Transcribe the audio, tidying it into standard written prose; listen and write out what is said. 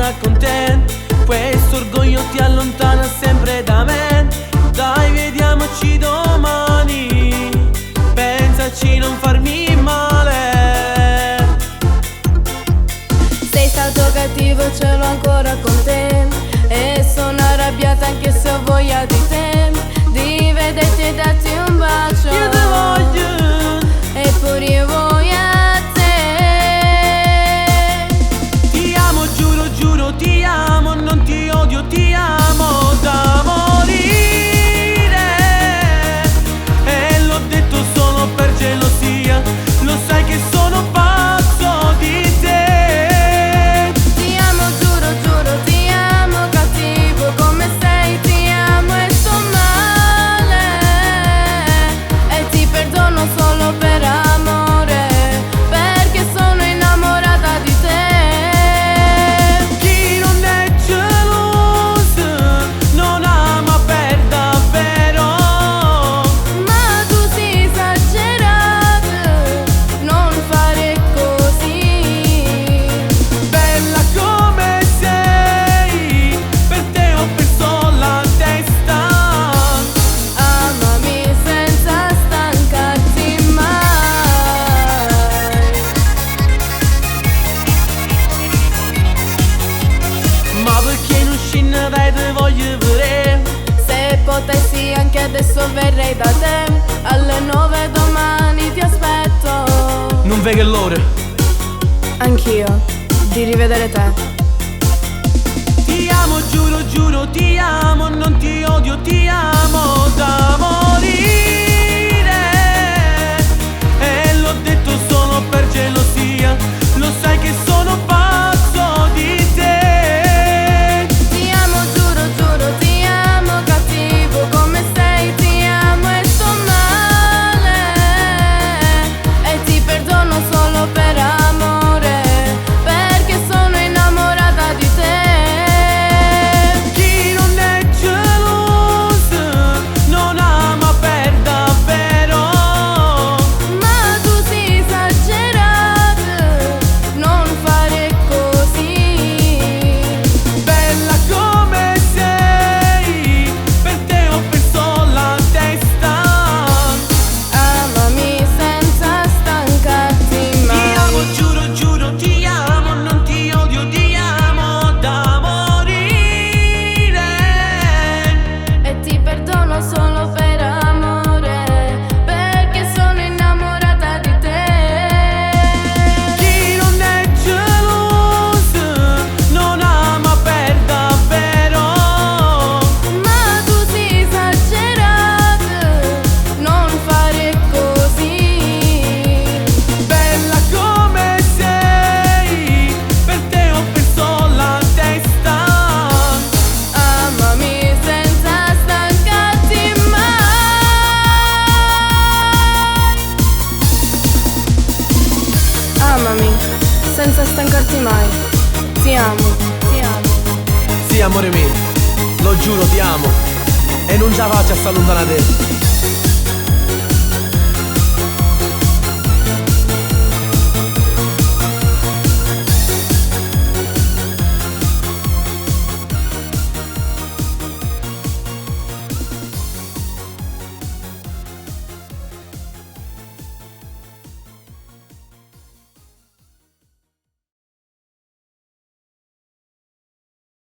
ancora con te. Questo orgoglio ti allontana sempre da me. Dai, vediamoci domani, pensaci, non farmi male. Sei stato cattivo, ce l'ho ancora con te, e sono arrabbiata anche se ho voglia di te, di vederti e darti un bacio. Io te voglio, eppure io voglio a te. ti amo, giuro, giuro, ti amo, non ti odio, ti amo da morire. E l'ho detto solo per gelosia, lo sai che sono pazzo di te. Ti amo, giuro, giuro, ti amo, cattivo come sei, ti amo e sto male, e ti perdono solo per amore, perché sono innamorata di te. Chi non è geloso non ama per davvero. Ma tu sei esagerato, non fare così. Bella come sei, per te ho perso la testa. Amami senza stancarti mai. Ma perché non scende dai te voglio vedere? Se potessi anche adesso verrei da te, alle 9 domani ti aspetto. Non vedi l'ora? Anch'io, di rivedere te. Ti amo, giuro, giuro, ti amo, non ti odio, ti amo da morire. E l'ho detto solo per gelosia, lo sai che sono pazzo di te. Ti amo, giuro, giuro, ti amo, cattivo come sei, ti amo e sto male, e ti perdono solo per amore, perché sono innamorata di te. Chi non è geloso non ama per davvero. Ma tu sei esagerato, non fare così. Bella come sei, per te ho perso la testa. Amami senza stancarti mai. Ti amo, giuro, giuro, ti amo, non ti odio, ti amo da morire. E ti perdono solo per amore, perché sono innamorata di te. Chi non è geloso non ama per davvero. Ma tu sei esagerato, non fare così. Bella come sei, per te ho perso la testa. Amami senza stancarti mai. Amami senza stancarti mai. Ti amo, ti amo. Sì, amore mio, lo giuro, ti amo. E non ce la faccio a sta lontana te.